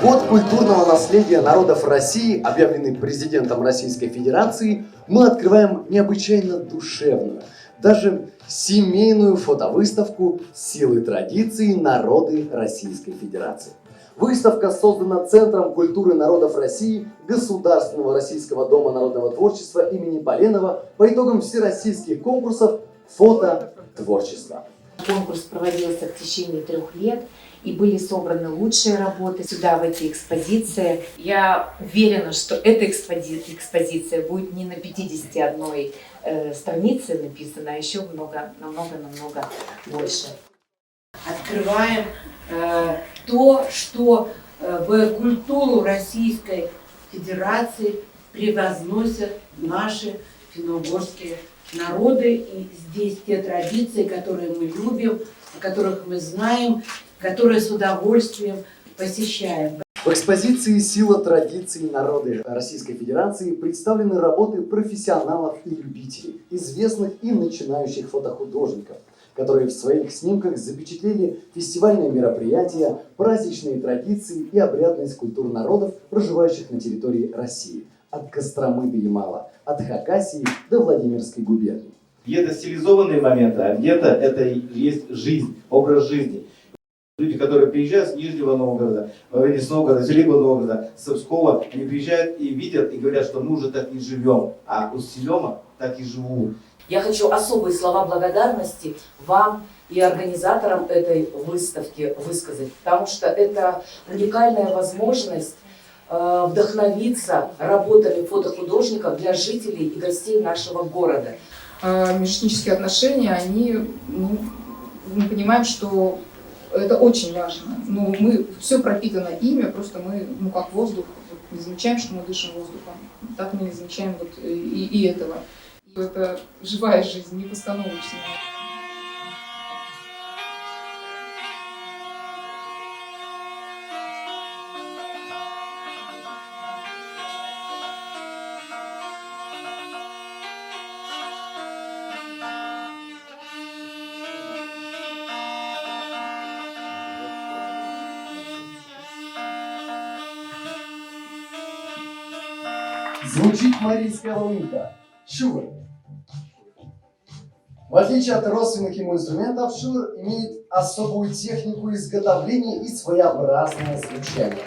Год культурного наследия народов России, объявленный президентом Российской Федерации, мы открываем необычайно душевную, даже семейную фотовыставку «Силы традиций. Народы Российской Федерации». Выставка создана Центром культуры народов России Государственного Российского дома народного творчества имени Поленова по итогам всероссийских конкурсов фототворчества. Конкурс проводился в течение 3 лет, и были собраны лучшие работы сюда, в эти экспозиции. Я уверена, что эта экспозиция будет не на 51 странице написана, а еще намного больше. Открываем то, что в культуру Российской Федерации превозносят наши финно-угорские народы. И здесь те традиции, которые мы любим, о которых мы знаем, которые с удовольствием посещаем. В экспозиции «Сила традиций. Народы Российской Федерации» представлены работы профессионалов и любителей, известных и начинающих фотохудожников, которые в своих снимках запечатлели фестивальные мероприятия, праздничные традиции и обрядность культур народов, проживающих на территории России, от Костромы до Ямала, от Хакасии до Владимирской губернии. Где-то стилизованные моменты, а где-то это и есть жизнь, образ жизни. Люди, которые приезжают с Нижнего Новгорода, с Новгорода, с Великого Новгорода, с Пскова, они приезжают и видят, и говорят, что мы уже так не живем, а Усть-Илема так и живут. Я хочу особые слова благодарности вам и организаторам этой выставки высказать, потому что это уникальная возможность вдохновиться работами фотохудожников для жителей и гостей нашего города. Межэтнические отношения, мы понимаем, что это очень важно. Но мы все пропитано ими, просто мы, как воздух, не замечаем, что мы дышим воздухом. Так мы не замечаем и этого. И это живая жизнь, не постановочная. Звучит марийская волынка – шур. В отличие от родственных ему инструментов, шур имеет особую технику изготовления и своеобразное звучание.